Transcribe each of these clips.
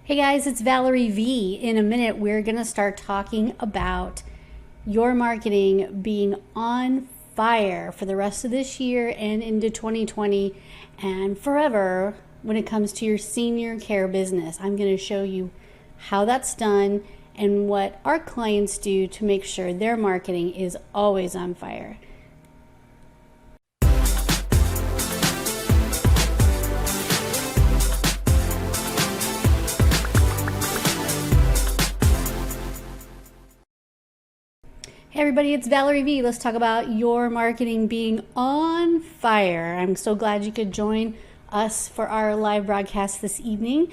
Hey guys, it's Valerie V. In a minute, we're going to start talking about your marketing being on fire for the rest of this year and into 2020 and forever when it comes to your senior care business. I'm going to show you how that's done and what our clients do to make sure their marketing is always on fire. Hey everybody, it's Valerie V. Let's talk about your marketing being on fire. I'm so glad you could join us for our live broadcast this evening.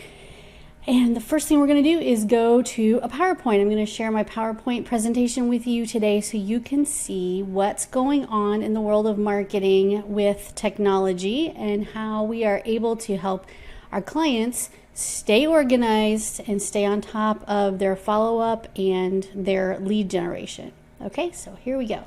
And the first thing we're going to do is go to a PowerPoint. I'm going to share my PowerPoint presentation with you today so you can see what's going on in the world of marketing with technology and how we are able to help our clients stay organized and stay on top of their follow-up and their lead generation. Okay, so here we go.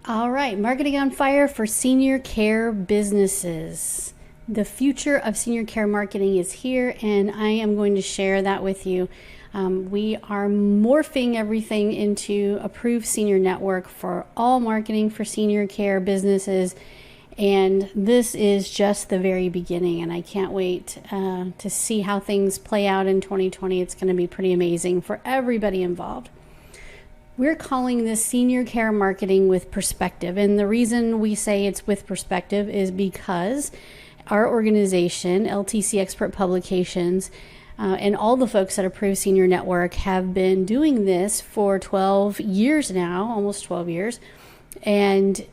All right, marketing on fire for senior care businesses. The future of senior care marketing is here, and I am going to share that with you. We are morphing everything into Approved Senior Network for all marketing for senior care businesses, and this is just the very beginning, and I can't wait to see how things play out in 2020. It's going to be pretty amazing for everybody involved. We're calling this senior care marketing with perspective. And the reason we say it's with perspective is because our organization, LTC Expert Publications, and all the folks at Approved Senior Network have been doing this for 12 years now, almost 12 years. And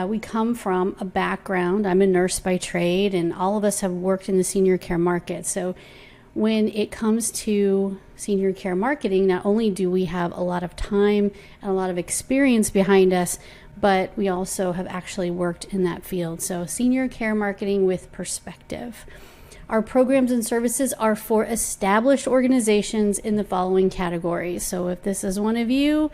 we come from a background. I'm a nurse by trade, and all of us have worked in the senior care market. So when it comes to senior care marketing, not only do we have a lot of time and a lot of experience behind us, but we also have actually worked in that field. So senior care marketing with perspective. Our programs and services are for established organizations in the following categories. So if this is one of you,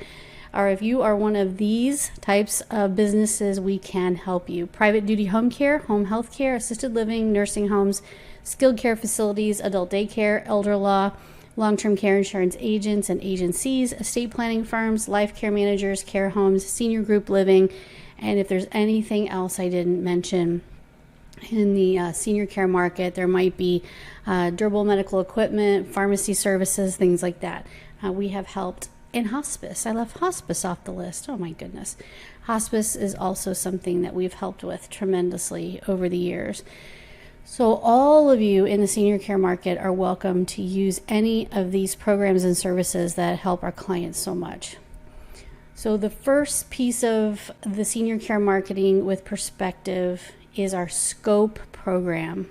or if you are one of these types of businesses, we can help you. Private duty home care, home health care, assisted living, nursing homes, skilled care facilities, adult daycare, elder law, long-term care insurance agents and agencies, estate planning firms, life care managers, care homes, senior group living, and if there's anything else I didn't mention in the senior care market, there might be durable medical equipment, pharmacy services, things like that. We have helped in hospice. I left hospice off the list. Oh my goodness. Hospice is also something that we've helped with tremendously over the years. So all of you in the senior care market are welcome to use any of these programs and services that help our clients so much. So the first piece of the senior care marketing with perspective is our SCOPE program.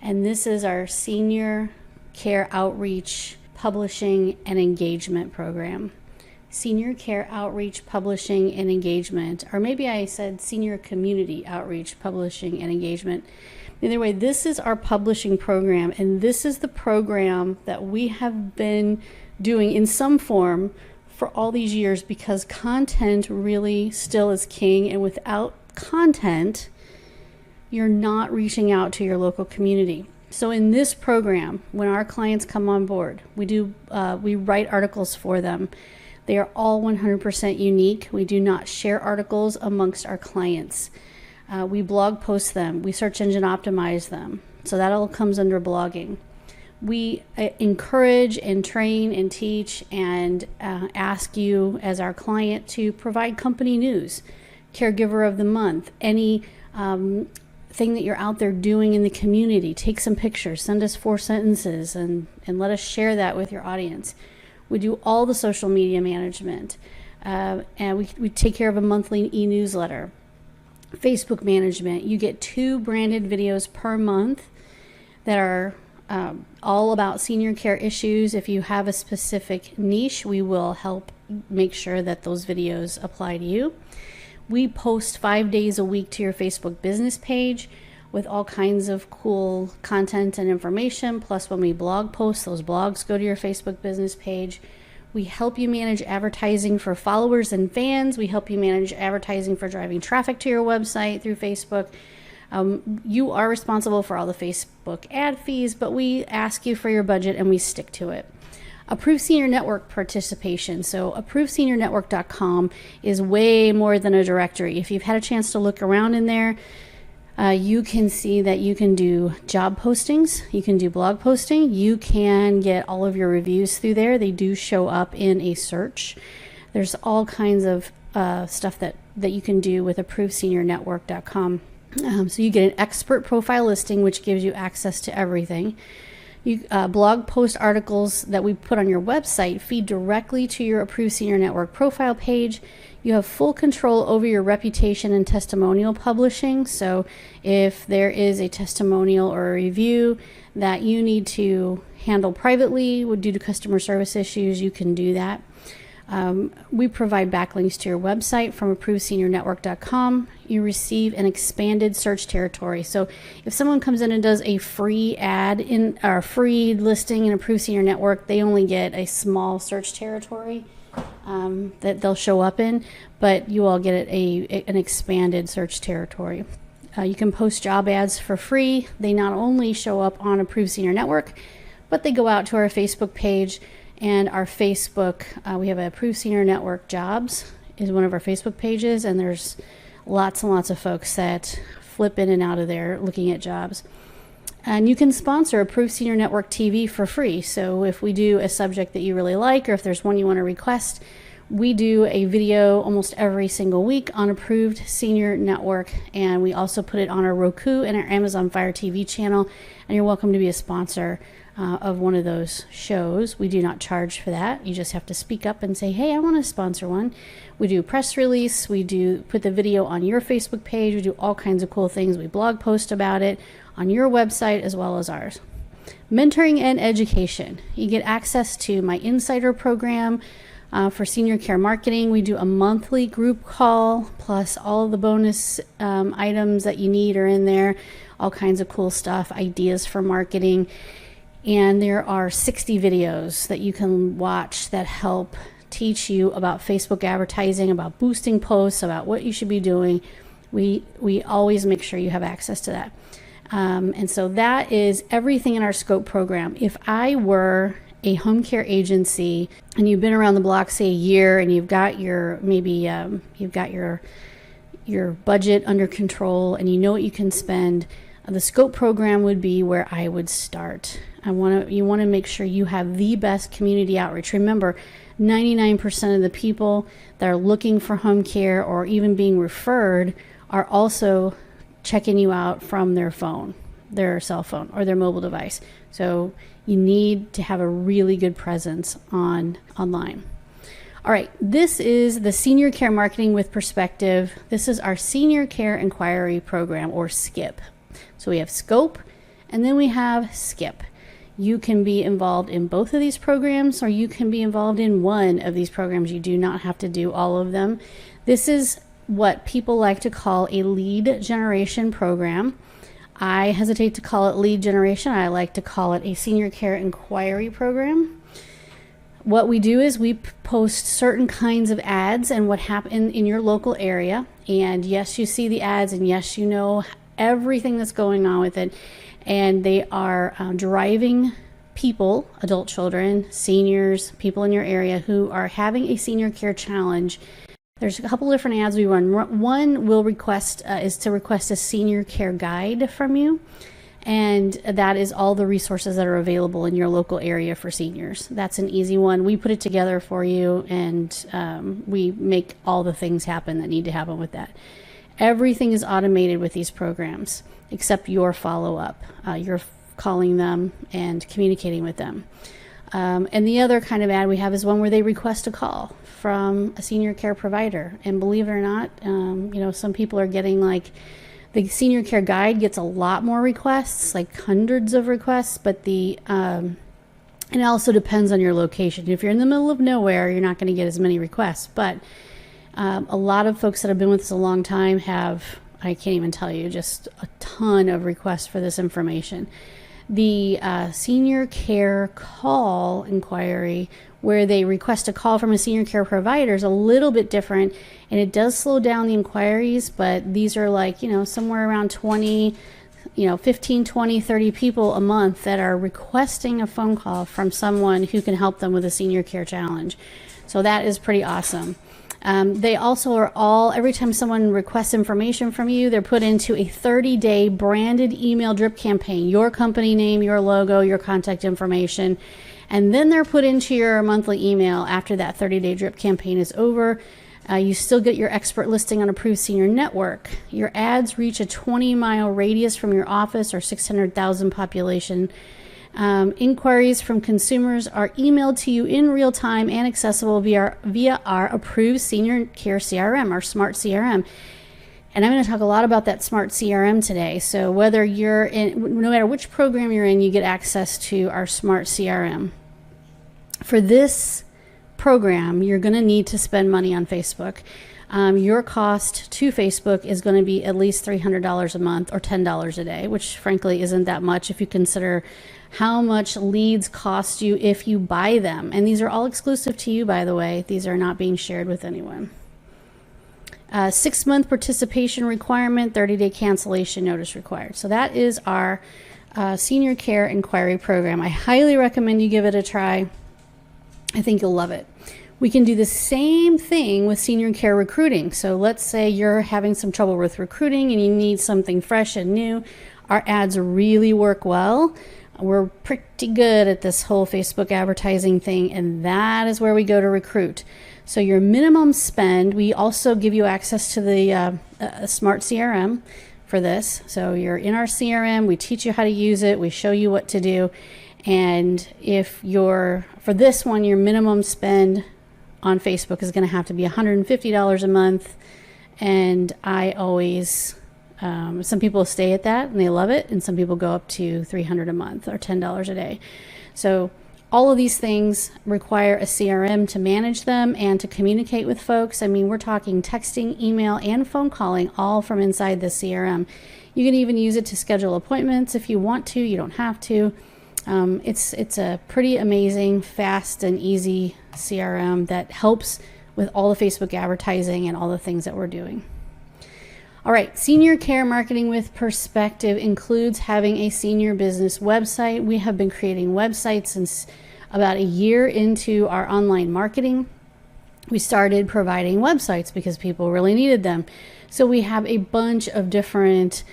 And this is our senior care outreach, publishing, and engagement program. Senior care outreach, publishing, and engagement, or maybe I said senior community outreach, publishing, and engagement. Either way, this is our publishing program, and this is the program that we have been doing in some form for all these years because content really still is king, and without content, you're not reaching out to your local community. So in this program, when our clients come on board, we write articles for them. They are all 100% unique. We do not share articles amongst our clients. We blog post them. We search engine optimize them. So that all comes under blogging. We encourage and train and teach and ask you as our client to provide company news, caregiver of the month, any thing that you're out there doing in the community. Take some pictures, send us 4 sentences, and let us share that with your audience. We do all the social media management, and we take care of a monthly e-newsletter. Facebook management. You get 2 branded videos per month that are all about senior care issues. If you have a specific niche, we will help make sure that those videos apply to you. We post 5 days a week to your Facebook business page with all kinds of cool content and information. Plus, when we blog post, those blogs go to your Facebook business page. We help you manage advertising for followers and fans. We help you manage advertising for driving traffic to your website through Facebook. You are responsible for all the Facebook ad fees, but we ask you for your budget and we stick to it. Approved Senior Network participation. So ApprovedSeniorNetwork.com is way more than a directory. If you've had a chance to look around in there, you can see that you can do job postings, you can do blog posting, you can get all of your reviews through there. They do show up in a search. There's all kinds of stuff that you can do with ApprovedSeniorNetwork.com. So you get an expert profile listing, which gives you access to everything. You blog post articles that we put on your website feed directly to your Approved Senior Network profile page. You have full control over your reputation and testimonial publishing. So if there is a testimonial or a review that you need to handle privately due to customer service issues, you can do that. We provide backlinks to your website from ApprovedSeniorNetwork.com. You receive an expanded search territory. So if someone comes in and does a free ad in or free listing in Approved Senior Network, they only get a small search territory that they'll show up in, but you all get an expanded search territory. You can post job ads for free. They not only show up on Approved Senior Network, but they go out to our Facebook page. And our Facebook, we have a Approved Senior Network Jobs is one of our Facebook pages, and there's lots and lots of folks that flip in and out of there looking at jobs. And you can sponsor Approved Senior Network TV for free. So if we do a subject that you really like, or if there's one you want to request, we do a video almost every single week on Approved Senior Network, and we also put it on our Roku and our Amazon Fire TV channel, and you're welcome to be a sponsor of one of those shows. We do not charge for that. You just have to speak up and say, hey, I want to sponsor one. We do press release. We do put the video on your Facebook page. We do all kinds of cool things. We blog post about it on your website as well as ours. Mentoring and education. You get access to my Insider program for senior care marketing. We do a monthly group call, plus all of the bonus items that you need are in there. All kinds of cool stuff, ideas for marketing. And there are 60 videos that you can watch that help teach you about Facebook advertising, about boosting posts, about what you should be doing. We always make sure you have access to that. And so that is everything in our scope program. If I were a home care agency and you've been around the block, say a year, and you've got your your budget under control and you know what you can spend, the scope program would be where I would start. You want to make sure you have the best community outreach. Remember, 99% of the people that are looking for home care or even being referred are also checking you out from their phone, their cell phone, or their mobile device. So you need to have a really good presence online. All right, this is the Senior Care Marketing with Perspective. This is our Senior Care Inquiry Program, or SKIP. So we have Scope, and then we have SKIP. You can be involved in both of these programs, or you can be involved in one of these programs. You do not have to do all of them. This is what people like to call a lead generation program. I hesitate to call it lead generation. I like to call it a senior care inquiry program. What we do is we post certain kinds of ads and what happened in your local area. And yes, you see the ads, and yes, you know everything that's going on with it. And they are driving people, adult children, seniors, people in your area who are having a senior care challenge. There's a couple different ads we run. One will is to request a senior care guide from you. And that is all the resources that are available in your local area for seniors. That's an easy one. We put it together for you, and we make all the things happen that need to happen with that. Everything is automated with these programs, except your follow-up. You're calling them and communicating with them. And the other kind of ad we have is one where they request a call from a senior care provider. And believe it or not, some people are getting the senior care guide gets a lot more requests, like hundreds of requests, but it also depends on your location. If you're in the middle of nowhere, you're not going to get as many requests. But a lot of folks that have been with us a long time have, I can't even tell you, just a ton of requests for this information. The senior care call inquiry, where they request a call from a senior care provider, is a little bit different, and it does slow down the inquiries, but these are like, somewhere around 20, 15, 20, 30 people a month that are requesting a phone call from someone who can help them with a senior care challenge. So that is pretty awesome. They also are every time someone requests information from you, they're put into a 30-day branded email drip campaign, your company name, your logo, your contact information, and then they're put into your monthly email after that 30-day drip campaign is over. You still get your expert listing on Approved Senior Network. Your ads reach a 20-mile radius from your office or 600,000 population. Inquiries from consumers are emailed to you in real time and accessible via our Approved Senior Care CRM, our Smart CRM. And I'm going to talk a lot about that Smart CRM today. So whether you're no matter which program you're in, you get access to our Smart CRM. For this program, you're going to need to spend money on Facebook. Your cost to Facebook is going to be at least $300 a month or $10 a day, which frankly isn't that much if you consider how much leads cost you if you buy them. And these are all exclusive to you, by the way. These are not being shared with anyone. 6-month participation requirement, 30-day cancellation notice required. So that is our senior care inquiry program. I highly recommend you give it a try. I think you'll love it. We can do the same thing with senior care recruiting. So let's say you're having some trouble with recruiting and you need something fresh and new. Our ads really work well. We're pretty good at this whole Facebook advertising thing, and that is where we go to recruit. So your minimum spend, we also give you access to the Smart CRM for this. So you're in our CRM, we teach you how to use it, we show you what to do. And for this one, your minimum spend on Facebook is going to have to be $150 a month. And I always, some people stay at that and they love it. And some people go up to $300 a month or $10 a day. So all of these things require a CRM to manage them and to communicate with folks. I mean, we're talking texting, email, and phone calling all from inside the CRM. You can even use it to schedule appointments if you want to. You don't have to. It's a pretty amazing, fast and easy CRM that helps with all the Facebook advertising and all the things that we're doing. All right, senior care marketing with perspective includes having a senior business website. We have been creating websites since about a year into our online marketing. We started providing websites because people really needed them. So we have a bunch of different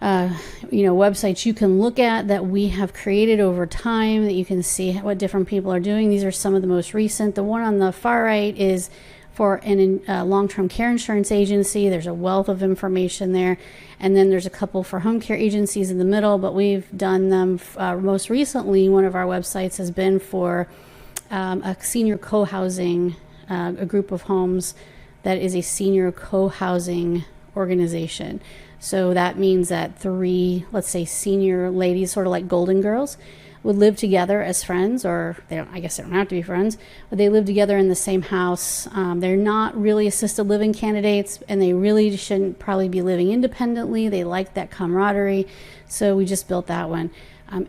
websites you can look at that we have created over time that you can see what different people are doing. These are some of the most recent. The one on the far right is for a long-term care insurance agency. There's a wealth of information there. And then there's a couple for home care agencies in the middle, but we've done them most recently. One of our websites has been for a senior co-housing, a group of homes that is a senior co-housing organization. So that means that 3, let's say, senior ladies, sort of like Golden Girls, would live together as friends, or I guess they don't have to be friends, but they live together in the same house. They're not really assisted living candidates, and they really shouldn't probably be living independently. They like that camaraderie. So we just built that one.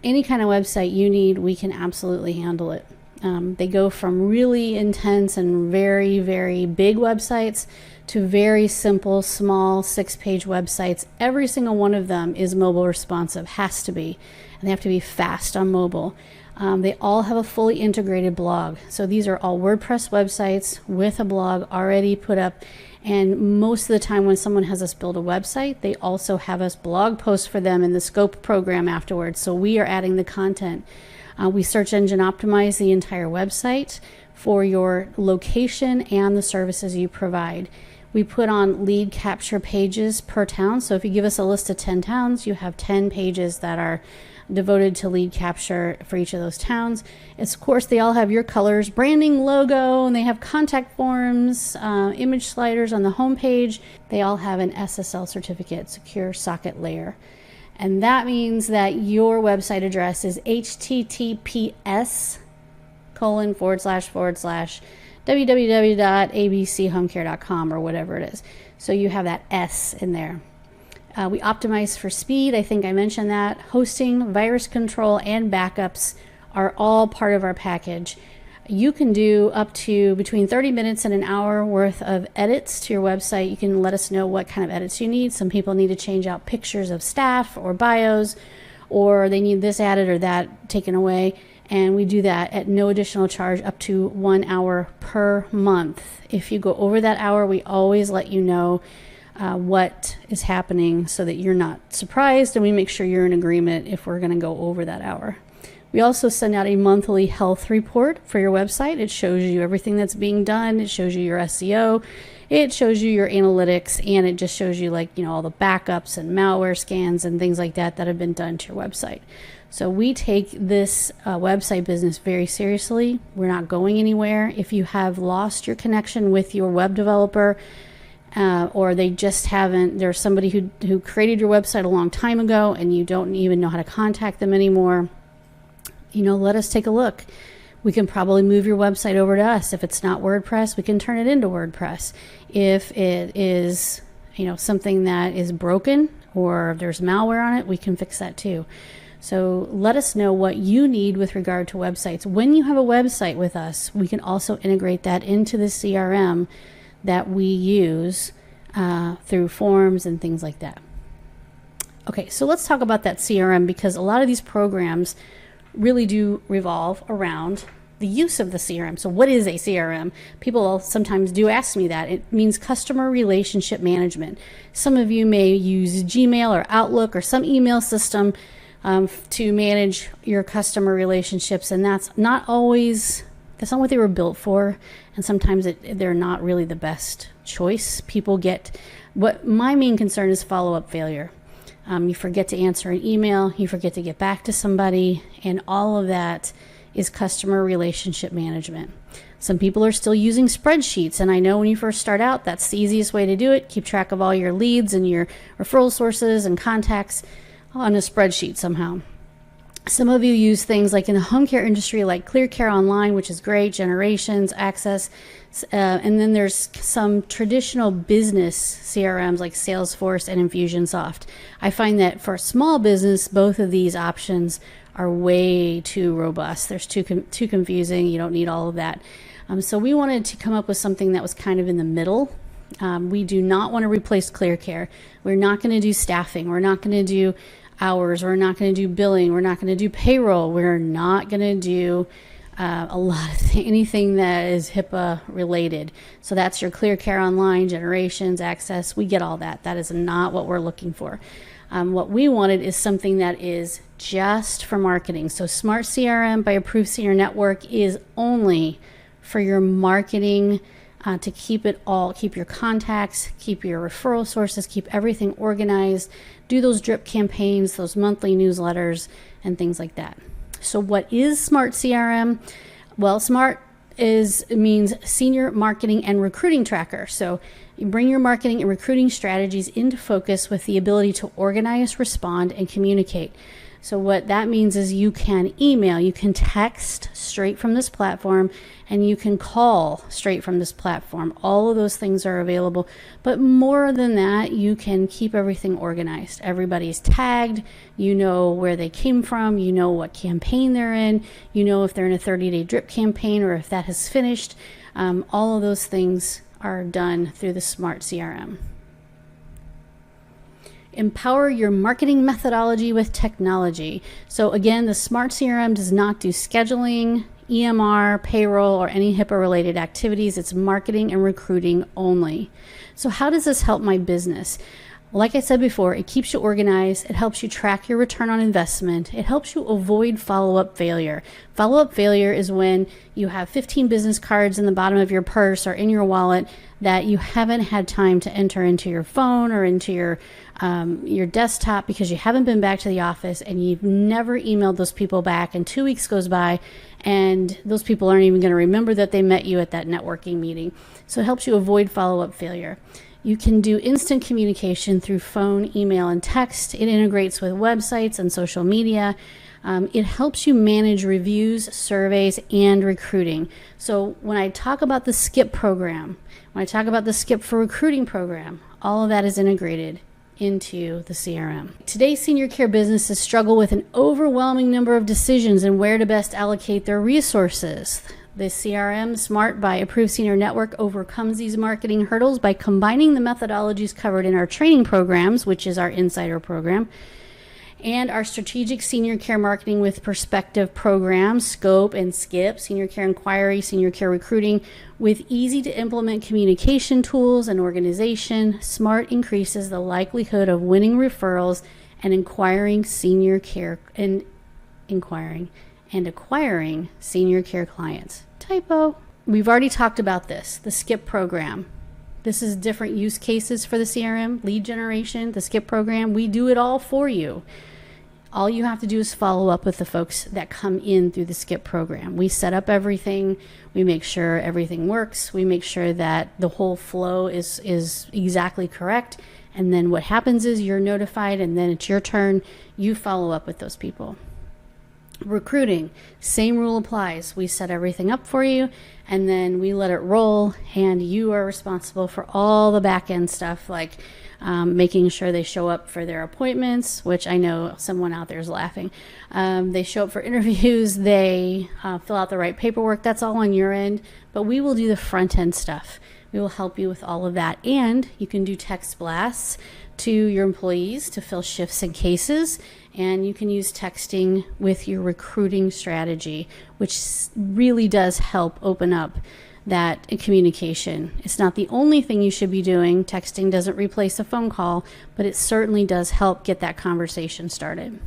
Any kind of website you need, we can absolutely handle it. They go from really intense and very, very big websites to very simple, small 6-page websites. Every single one of them is mobile responsive, has to be, and they have to be fast on mobile. They all have a fully integrated blog. So these are all WordPress websites with a blog already put up. And most of the time when someone has us build a website, they also have us blog post for them in the Scope program afterwards. So we are adding the content. We search engine optimize the entire website for your location and the services you provide. We put on lead capture pages per town. So if you give us a list of 10 towns, you have 10 pages that are devoted to lead capture for each of those towns. It's, of course, they all have your colors, branding, logo, and they have contact forms, image sliders on the homepage. They all have an SSL certificate, secure socket layer. And that means that your website address is https://www.abchomecare.com or whatever it is. So you have that S in there. We optimize for speed. I think I mentioned that. Hosting, virus control, and backups are all part of our package. You can do up to between 30 minutes and an hour worth of edits to your website. You can let us know what kind of edits you need. Some people need to change out pictures of staff or bios, or they need this added or that taken away. And we do that at no additional charge, up to 1 hour per month. If you go over that hour, we always let you know what is happening so that you're not surprised, and we make sure you're in agreement if we're going to go over that hour. We also send out a monthly health report for your website. It shows you everything that's being done. It shows you your SEO. It shows you your analytics, and it just shows you all the backups and malware scans and things like that that have been done to your website. So we take this website business very seriously. We're not going anywhere. If you have lost your connection with your web developer, or they just haven't, there's somebody who created your website a long time ago and you don't even know how to contact them anymore, let us take a look. We can probably move your website over to us. If it's not WordPress, we can turn it into WordPress. If it is, something that is broken or there's malware on it, we can fix that too. So let us know what you need with regard to websites. When you have a website with us, we can also integrate that into the CRM that we use through forms and things like that. Okay, so let's talk about that CRM, because a lot of these programs really do revolve around the use of the CRM. So what is a CRM? People sometimes do ask me that. It means customer relationship management. Some of you may use Gmail or Outlook or some email system to manage your customer relationships, and that's not what they were built for, and sometimes they're not really the best choice. What my main concern is follow-up failure. You forget to answer an email, you forget to get back to somebody, and all of that is customer relationship management. Some people are still using spreadsheets, and I know when you first start out, that's the easiest way to do it. Keep track of all your leads and your referral sources and contacts on a spreadsheet somehow. Some of you use things like in the home care industry, like ClearCare Online, which is great, Generations, Access, and then there's some traditional business CRMs like Salesforce and Infusionsoft. I find that for a small business, both of these options are way too robust. They're too confusing. You don't need all of that. So we wanted to come up with something that was kind of in the middle. We do not want to replace ClearCare. We're not going to do staffing. We're not going to do hours. We're not going to do billing. We're not going to do payroll. We're not going to do anything that is HIPAA related. So that's your ClearCare Online, Generations, Access. We get all that. That is not what we're looking for. What we wanted is something that is just for marketing. So Smart CRM by Approved Senior Network is only for your marketing, to keep your contacts, keep your referral sources, keep everything organized, do those drip campaigns, those monthly newsletters, and things like that. So what is Smart CRM? Well, Smart means Senior Marketing and Recruiting Tracker. So you bring your marketing and recruiting strategies into focus with the ability to organize, respond, and communicate. So what that means is you can email, you can text straight from this platform, and you can call straight from this platform. All of those things are available. But more than that, you can keep everything organized. Everybody's tagged. You know where they came from. You know what campaign they're in. You know if they're in a 30-day drip campaign or if that has finished. All of those things are done through the Smart CRM. Empower your marketing methodology with technology. So again, the Smart CRM does not do scheduling, EMR, payroll, or any HIPAA related activities. It's marketing and recruiting only. So how does this help my business? Like I said before, it keeps you organized. It helps you track your return on investment. It helps you avoid follow-up failure. Follow-up failure is when you have 15 business cards in the bottom of your purse or in your wallet that you haven't had time to enter into your phone or into your desktop because you haven't been back to the office and you've never emailed those people back, and 2 weeks goes by and those people aren't even going to remember that they met you at that networking meeting. So it helps you avoid follow-up failure. You can do instant communication through phone, email, and text. It integrates with websites and social media. It helps you manage reviews, surveys, and recruiting. So when I talk about the SKIP program, when I talk about the SKIP for recruiting program, all of that is integrated into the CRM. Today's senior care businesses struggle with an overwhelming number of decisions and where to best allocate their resources. The CRM Smart by Approved Senior Network overcomes these marketing hurdles by combining the methodologies covered in our training programs, which is our Insider program, and our strategic senior care marketing with perspective programs, Scope and Skip, senior care inquiry, senior care recruiting, with easy to implement communication tools and organization. Smart increases the likelihood of winning referrals and acquiring senior care clients. Typo. We've already talked about this, the Skip program. This is different use cases for the CRM, lead generation, the Skip program. We do it all for you. All you have to do is follow up with the folks that come in through the Skip program. We set up everything. We make sure everything works. We make sure that the whole flow is exactly correct. And then what happens is you're notified, and then it's your turn. You follow up with those people. Recruiting, same rule applies. We set everything up for you, and then we let it roll, and you are responsible for all the back end stuff, like making sure they show up for their appointments, which I know someone out there is laughing. They show up for interviews, they fill out the right paperwork. That's all on your end, but we will do the front end stuff. We will help you with all of that, and you can do text blasts to your employees to fill shifts and cases, and you can use texting with your recruiting strategy, which really does help open up that communication. It's not the only thing you should be doing. Texting doesn't replace a phone call, but it certainly does help get that conversation started.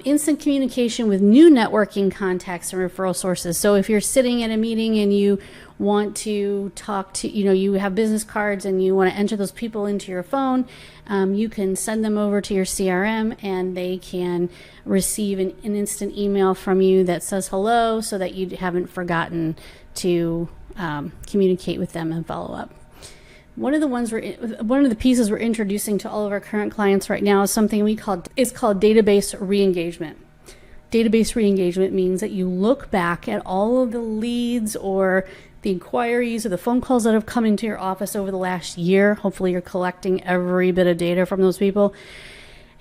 Instant communication with new networking contacts and referral sources. So if you're sitting at a meeting and you want to talk to, you have business cards and you want to enter those people into your phone, you can send them over to your CRM and they can receive an instant email from you that says hello, so that you haven't forgotten to communicate with them and follow up. One of the pieces we're introducing to all of our current clients right now is something called database re-engagement. Database re-engagement means that you look back at all of the leads or the inquiries or the phone calls that have come into your office over the last year. Hopefully you're collecting every bit of data from those people.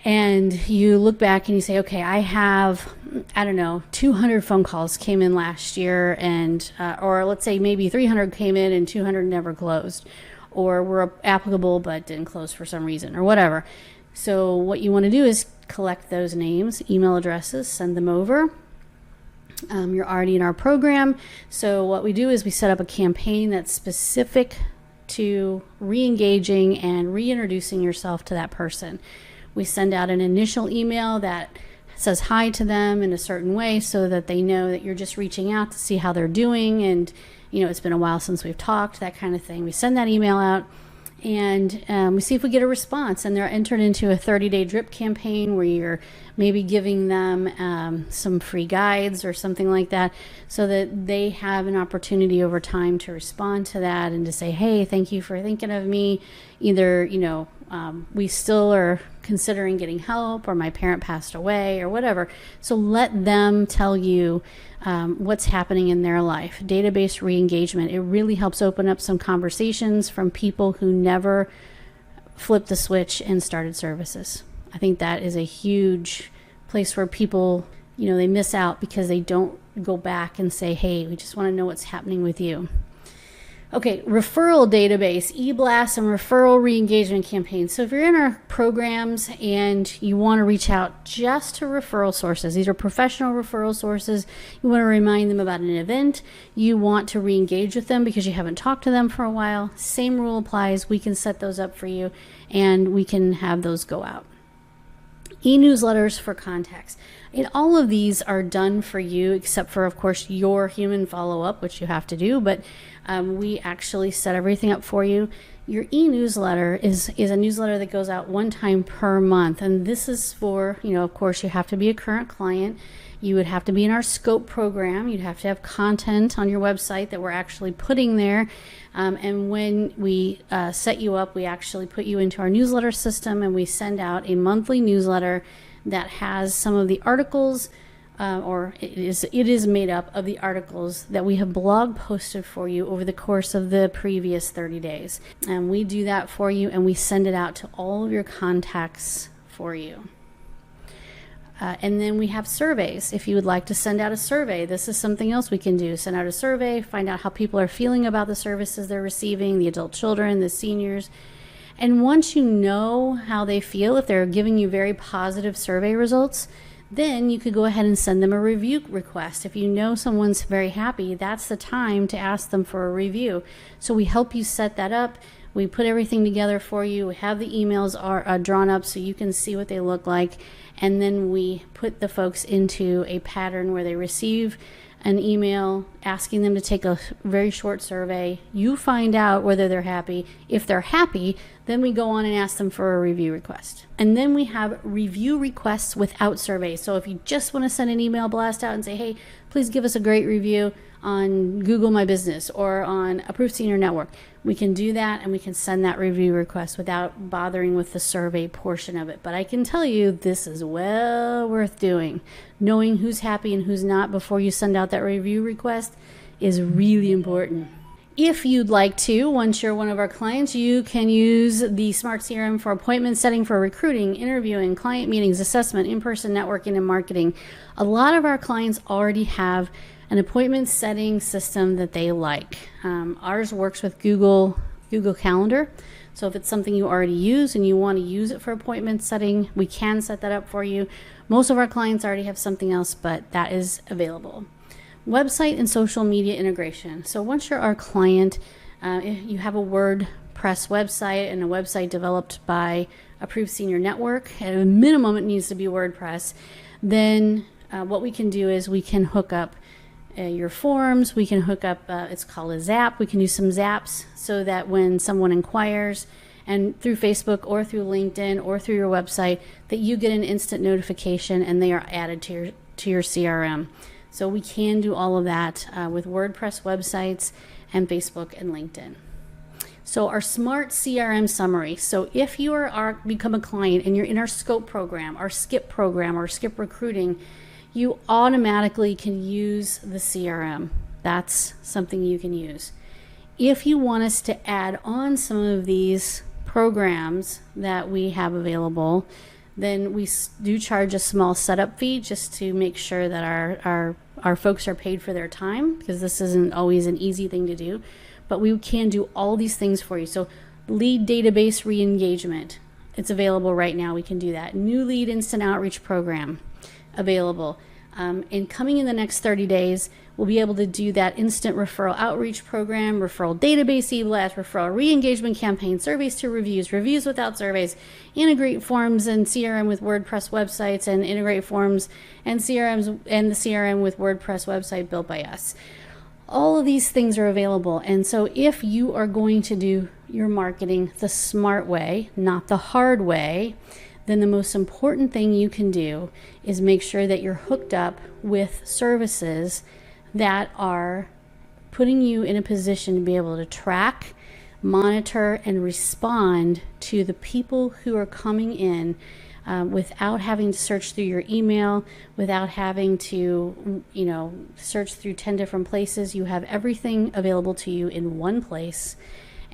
And you look back and you say, okay, I have, 200 phone calls came in last year, and or let's say maybe 300 came in and 200 never closed, or were applicable but didn't close for some reason, or whatever. So what you want to do is collect those names, email addresses, send them over. You're already in our program. So what we do is we set up a campaign that's specific to re-engaging and reintroducing yourself to that person. We send out an initial email that says hi to them in a certain way so that they know that you're just reaching out to see how they're doing, and it's been a while since we've talked, that kind of thing. We send that email out, and we see if we get a response, and they're entered into a 30-day drip campaign where you're maybe giving them some free guides or something like that, so that they have an opportunity over time to respond to that and to say, hey, thank you for thinking of me. Either, we still are considering getting help, or my parent passed away, or whatever. So let them tell you what's happening in their life. Database re-engagement. It really helps open up some conversations from people who never flipped the switch and started services. I think that is a huge place where people, they miss out because they don't go back and say, hey, we just want to know what's happening with you. Okay, referral database, e-blast, and referral re-engagement campaigns. So if you're in our programs and you want to reach out just to referral sources, these are professional referral sources, you want to remind them about an event, you want to re-engage with them because you haven't talked to them for a while, same rule applies. We can set those up for you, and we can have those go out. E-newsletters for contacts. And all of these are done for you, except for, of course, your human follow-up, which you have to do, but we actually set everything up for you. Your e-newsletter is a newsletter that goes out one time per month, and this is for, of course, you have to be a current client. You would have to be in our Scope program. You'd have to have content on your website that we're actually putting there. And when we set you up, we actually put you into our newsletter system, and we send out a monthly newsletter that has some of the articles or it is made up of the articles that we have blog posted for you over the course of the previous 30 days. And we do that for you, and we send it out to all of your contacts for you. And then we have surveys. If you would like to send out a survey, this is something else we can do. Send out a survey, find out how people are feeling about the services they're receiving, the adult children, the seniors. And once you know how they feel, if they're giving you very positive survey results, then you could go ahead and send them a review request. If you know someone's very happy, that's the time to ask them for a review. So we help you set that up. We put everything together for you. We have the emails are drawn up so you can see what they look like. And then we put the folks into a pattern where they receive an email asking them to take a very short survey. You find out whether they're happy. If they're happy, then we go on and ask them for a review request. And then we have review requests without surveys. So if you just want to send an email blast out and say, hey, please give us a great review on Google My Business or on Approved Senior Network, we can do that, and we can send that review request without bothering with the survey portion of it. But I can tell you this is well worth doing. Knowing who's happy and who's not before you send out that review request is really important. If you'd like to, once you're one of our clients, you can use the Smart CRM for appointment setting for recruiting, interviewing, client meetings, assessment, in-person networking, and marketing. A lot of our clients already have an appointment setting system that they like. Ours works with Google Calendar. So if it's something you already use and you want to use it for appointment setting, we can set that up for you. Most of our clients already have something else, but that is available. Website and social media integration. So once you're our client, if you have a WordPress website and a website developed by Approved Senior Network, at a minimum it needs to be WordPress, then what we can do is we can hook up your forms. We can hook up, it's called a zap. We can do some zaps so that when someone inquires, and through Facebook or through LinkedIn or through your website, that you get an instant notification and they are added to your CRM. So we can do all of that with WordPress websites and Facebook and LinkedIn. So our Smart CRM summary. So if you become a client and you're in our SCOPE program, our SKIP program, or SKIP recruiting, you automatically can use the CRM. That's something you can use. If you want us to add on some of these programs that we have available, then we do charge a small setup fee just to make sure that our folks are paid for their time, because this isn't always an easy thing to do. But we can do all these things for you. So lead database re-engagement, it's available right now. We can do that. New lead instant outreach program, available. And coming in the next 30 days, we'll be able to do that instant referral outreach program, referral database e-blast, referral re-engagement campaign, surveys to reviews, reviews without surveys, integrate forms and CRM with WordPress websites, and integrate forms and CRMs and the CRM with WordPress website built by us. All of these things are available. And so if you are going to do your marketing the smart way, not the hard way, then the most important thing you can do is make sure that you're hooked up with services that are putting you in a position to be able to track, monitor, and respond to the people who are coming in without having to search through your email, without having to, search through 10 different places. You have everything available to you in one place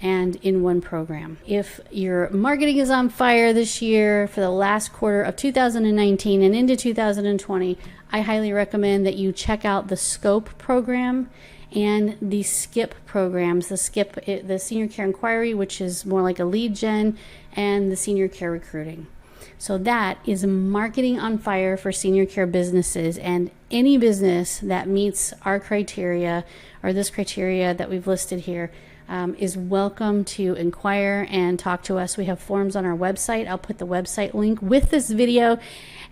and in one program. If your marketing is on fire this year for the last quarter of 2019 and into 2020, I highly recommend that you check out the SCOPE program and the SKIP programs. The SKIP, the Senior Care Inquiry, which is more like a lead gen, and the Senior Care Recruiting. So that is marketing on fire for senior care businesses, and any business that meets our criteria, or this criteria that we've listed here, is welcome to inquire and talk to us. We have forms on our website. I'll put the website link with this video,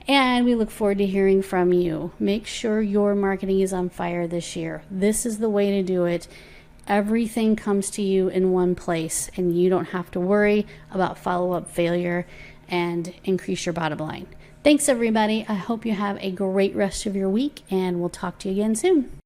and we look forward to hearing from you. Make sure your marketing is on fire this year. This is the way to do it. Everything comes to you in one place, and you don't have to worry about follow-up failure, and increase your bottom line. Thanks, everybody. I hope you have a great rest of your week, and we'll talk to you again soon.